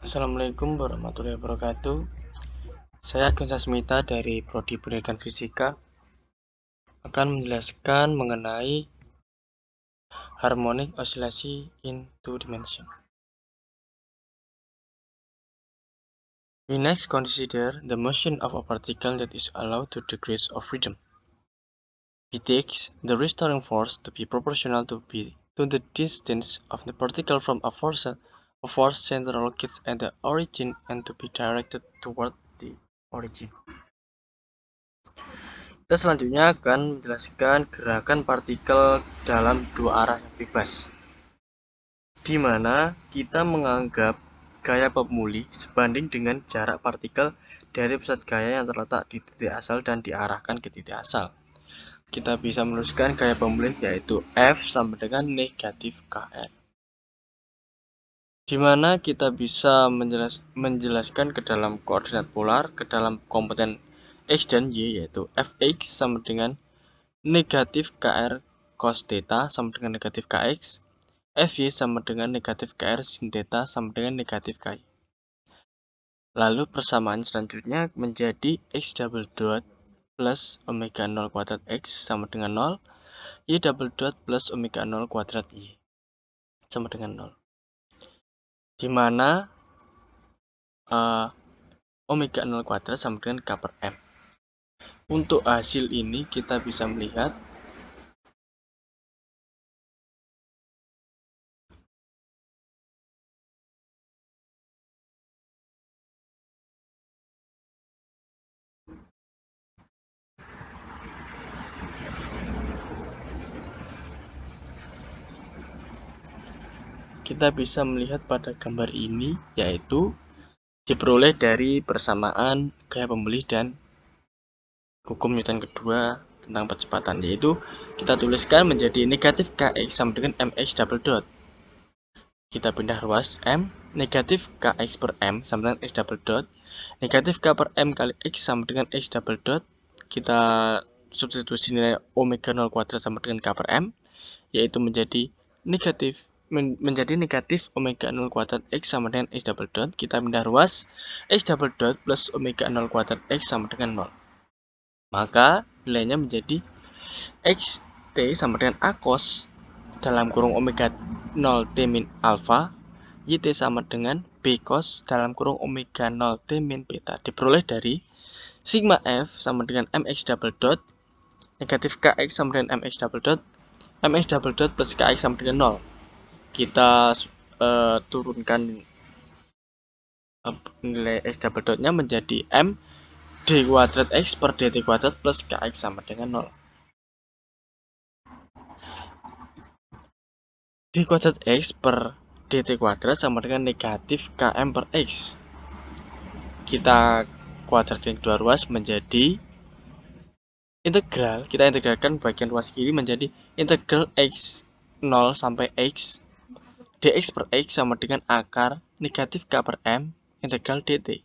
Assalamualaikum warahmatullahi wabarakatuh. Saya Agun Sasmita dari Prodi Pendidikan Fisika akan menjelaskan mengenai harmonic oscillation in two dimensions. We next consider the motion of a particle that is allowed 2 degrees of freedom. We take the restoring force to be proportional to the distance of the particle from a force center located at the origin and to be directed toward the origin. Kita selanjutnya akan menjelaskan gerakan partikel dalam dua arah yang bebas, di mana kita menganggap gaya pemulih sebanding dengan jarak partikel dari pusat gaya yang terletak di titik asal dan diarahkan ke titik asal. Kita bisa menuliskan gaya pemulih yaitu F sama dengan negatif KR, di mana kita bisa menjelaskan ke dalam koordinat polar, ke dalam komponen X dan Y, yaitu Fx sama dengan negatif KR cos theta sama dengan negatif KX, Fy sama dengan negatif KR sin theta sama dengan negatif KY. Lalu persamaan selanjutnya menjadi X double dot plus omega 0 kuadrat X sama dengan 0, Y double dot plus omega 0 kuadrat Y sama dengan 0. Di mana omega 0 kuadrat sama dengan K per M. Untuk hasil ini kita bisa melihat pada gambar ini, yaitu diperoleh dari persamaan gaya pemulih dan hukum Newton kedua tentang percepatan, yaitu kita tuliskan menjadi negatif Kx sama dengan Mx double dot. Kita pindah ruas M, negatif Kx per M sama dengan X double dot, negatif K per M kali X sama dengan X double dot. Kita substitusi nilai omega 0 kuadrat sama dengan K per M, yaitu menjadi negatif omega 0 kuadrat X sama dengan X double dot. Kita pindah ruas X double dot plus omega 0 kuadrat X sama dengan 0. Maka nilainya menjadi Xt sama dengan A cos dalam kurung omega 0 T min alpha, Yt sama dengan B cos dalam kurung omega 0 T min beta, diperoleh dari sigma F sama dengan Mx double dot, negatif Kx sama dengan Mx double dot, Mx double dot plus Kx sama dengan 0. Kita turunkan nilai X double dotnya menjadi M d kuadrat X per dt kuadrat plus Kx sama dengan 0. D kuadrat X per dt kuadrat sama dengan negatif Km per X. Kita kuadratin dua ruas menjadi integral. Kita integralkan bagian ruas kiri menjadi integral X 0 sampai X dx per X sama dengan akar negatif K per M integral dt.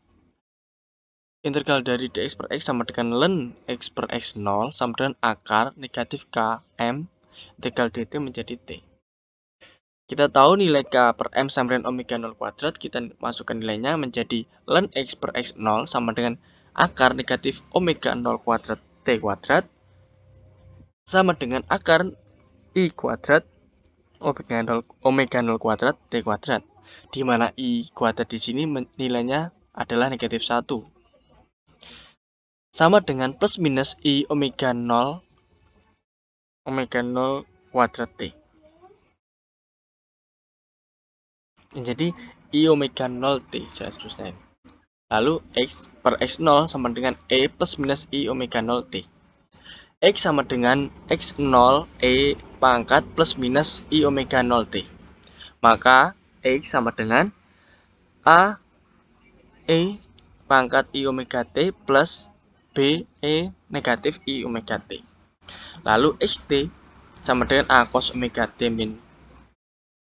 Integral dari dx per X sama dengan ln X per X 0 sama dengan akar negatif Km integral dt menjadi T. Kita tahu nilai K per M sama dengan omega 0 kuadrat, kita masukkan nilainya menjadi ln X per X 0 sama dengan akar negatif omega 0 kuadrat T kuadrat sama dengan akar I kuadrat omega 0 kuadrat T kuadrat, di mana I kuadrat di sini nilainya adalah negatif 1. Sama dengan plus minus I omega 0 kuadrat T. Menjadi I omega 0 T seterusnya. Lalu X per X0 sama dengan E plus minus I omega 0 T. X sama dengan X0 E pangkat plus minus I omega 0 T. Maka X sama dengan A E pangkat I omega T plus B E negatif I omega T. Lalu XT sama dengan A cos omega T min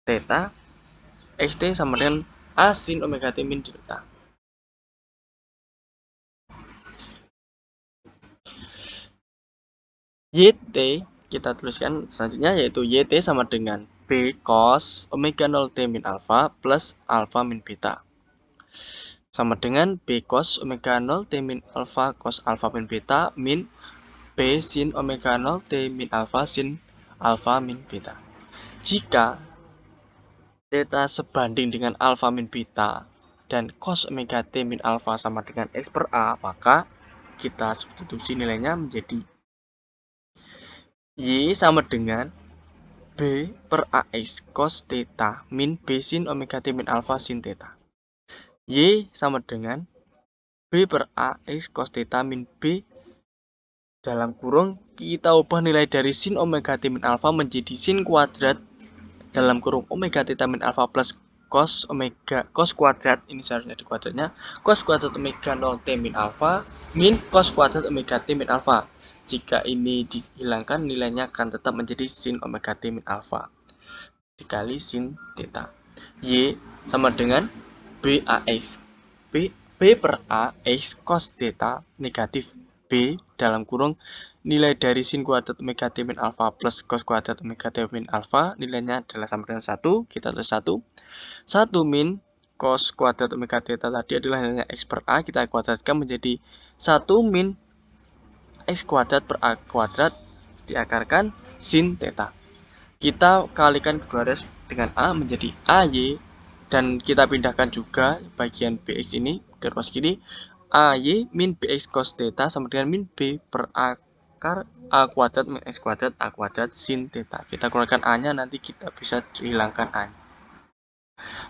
theta. XT sama dengan A sin omega T min delta. YT kita tuliskan selanjutnya, yaitu YT sama dengan B cos omega 0 T min alpha plus alpha min beta. sama dengan B cos omega 0 T min alpha cos alpha min beta min B sin omega 0 T min alpha sin alpha min beta. Jika theta sebanding dengan alpha min beta dan cos omega T min alpha sama dengan X per A, maka kita substitusi nilainya menjadi Y sama dengan B per AX cos theta min B sin omega T min alpha sin theta. Y sama dengan B per AX cos theta min B dalam kurung kita ubah nilai dari sin omega T min alpha menjadi sin kuadrat dalam kurung omega theta min alpha plus cos kuadrat, ini seharusnya di kuadratnya, cos kuadrat omega 0 T min alpha min cos kuadrat omega T min alpha. Jika ini dihilangkan, nilainya akan tetap menjadi sin omega T min alpha dikali sin theta. Y sama dengan BAX B per AX cos theta negatif B dalam kurung nilai dari sin kuadrat omega T min alpha plus cos kuadrat omega T min alpha, nilainya adalah sama dengan 1, kita tulis 1 min cos kuadrat omega theta tadi adalah nilainya X per A, kita kuadratkan menjadi 1 min X kuadrat per A kuadrat diakarkan sin theta. Kita kalikan kedua garis dengan A menjadi AY, dan kita pindahkan juga bagian BX ini ke ruas kiri. AY min BX cos theta sama dengan min B per akar A kuadrat min X kuadrat A kuadrat sin theta. Kita keluarkan A-nya, nanti kita bisa hilangkan A-nya.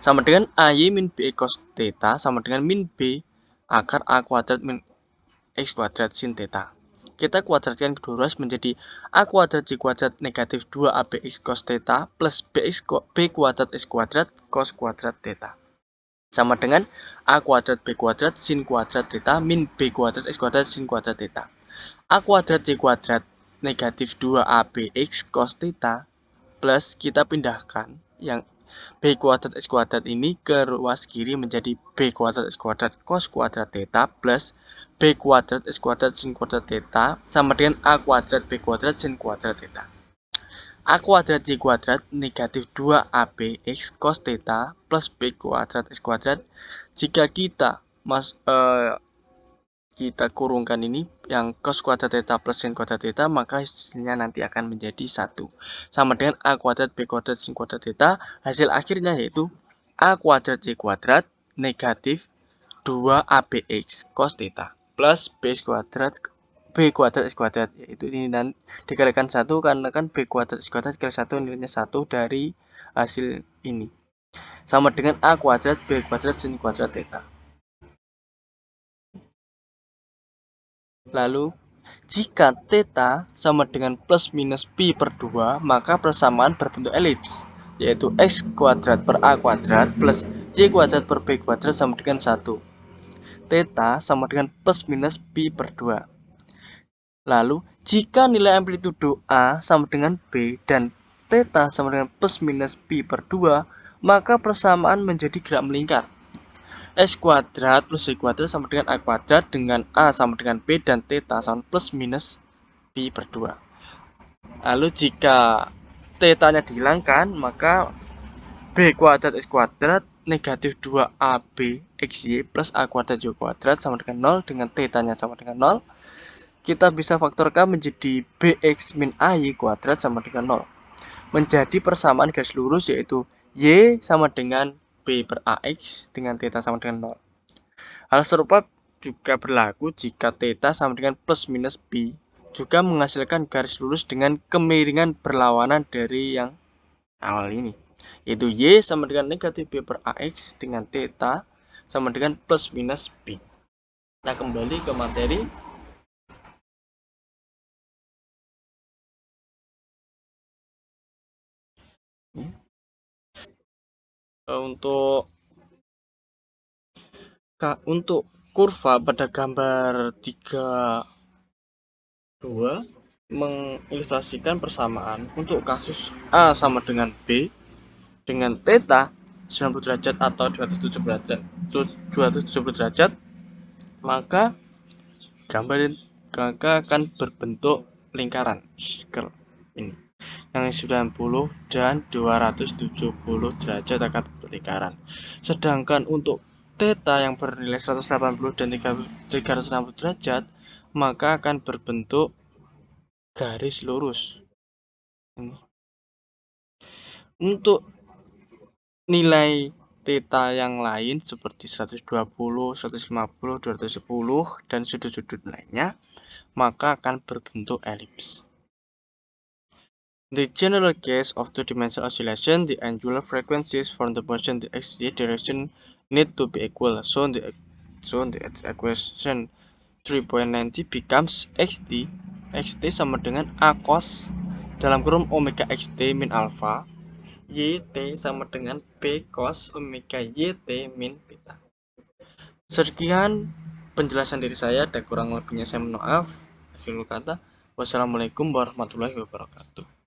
Sama dengan AY min BX cos theta sama dengan min B akar A kuadrat min X kuadrat sin theta. Kita kuadratkan kedua ruas menjadi A kuadrat C kuadrat negatif 2ABX cos theta plus B kuadrat X kuadrat cos kuadrat theta. Sama dengan A kuadrat B kuadrat sin kuadrat theta min B kuadrat X kuadrat sin kuadrat theta. A kuadrat C kuadrat negatif 2ABX cos theta plus kita pindahkan yang B kuadrat X kuadrat ini ke ruas kiri menjadi B kuadrat X kuadrat cos kuadrat theta plus B kuadrat X kuadrat sin kuadrat theta sama dengan A kuadrat B kuadrat sin kuadrat theta. A kuadrat C kuadrat negatif 2ABX cos theta plus B kuadrat X kuadrat. Jika kita kita kurungkan ini yang cos kuadrat theta plus sin kuadrat theta, maka hasilnya nanti akan menjadi 1 sama dengan A kuadrat B kuadrat sin kuadrat theta. Hasil akhirnya yaitu A kuadrat C kuadrat negatif 2ABX cos theta plus B kuadrat X kuadrat, yaitu ini dan dikalikan 1 karena kan B kuadrat X kuadrat dikali 1 nilainya 1 dari hasil ini sama dengan A kuadrat B kuadrat sin kuadrat theta. Lalu jika theta sama dengan plus minus pi per 2, maka persamaan berbentuk elips, yaitu X kuadrat per A kuadrat plus Y kuadrat per B kuadrat sama dengan 1. Theta sama dengan plus minus pi per 2. Lalu jika nilai amplitudo A sama dengan B dan theta sama dengan plus minus pi per 2, maka persamaan menjadi gerak melingkar. X kuadrat plus Y kuadrat sama dengan A kuadrat dengan A sama dengan B dan theta sama plus minus pi per 2. Lalu jika theta-nya dihilangkan, maka B kuadrat X kuadrat negatif 2AB XY plus A kuadrat Y kuadrat sama dengan 0 dengan theta-nya sama dengan 0. Kita bisa faktorkan menjadi BX min AY kuadrat sama dengan 0. Menjadi persamaan garis lurus yaitu Y sama dengan B per AX dengan theta sama dengan 0. Hal serupa juga berlaku jika theta sama dengan plus minus pi, juga menghasilkan garis lurus dengan kemiringan berlawanan dari yang awal ini, yaitu Y sama dengan negatif B per AX dengan theta sama dengan plus minus pi. Kita kembali ke materi. Untuk kurva pada gambar 32 mengilustrasikan persamaan untuk kasus A sama dengan B dengan theta 90 derajat atau 270 derajat, maka gambar akan berbentuk lingkaran circle ini. Yang 90 dan 270 derajat akan berbentuk lingkaran. Sedangkan untuk theta yang bernilai 180 dan 360 derajat, maka akan berbentuk garis lurus. Untuk nilai theta yang lain seperti 120, 150, 210, dan sudut-sudut lainnya, maka akan berbentuk elips. The general case of two-dimensional oscillation, the angular frequencies from the motion the x-y direction need to be equal. So the equation 3.90 becomes xt sama dengan a cos dalam kurung omega xt min alpha, yt sama dengan b cos omega yt min beta. Sekian penjelasan dari saya, dan kurang lebihnya saya mohon maaf. Akhirul kata, wassalamualaikum warahmatullahi wabarakatuh.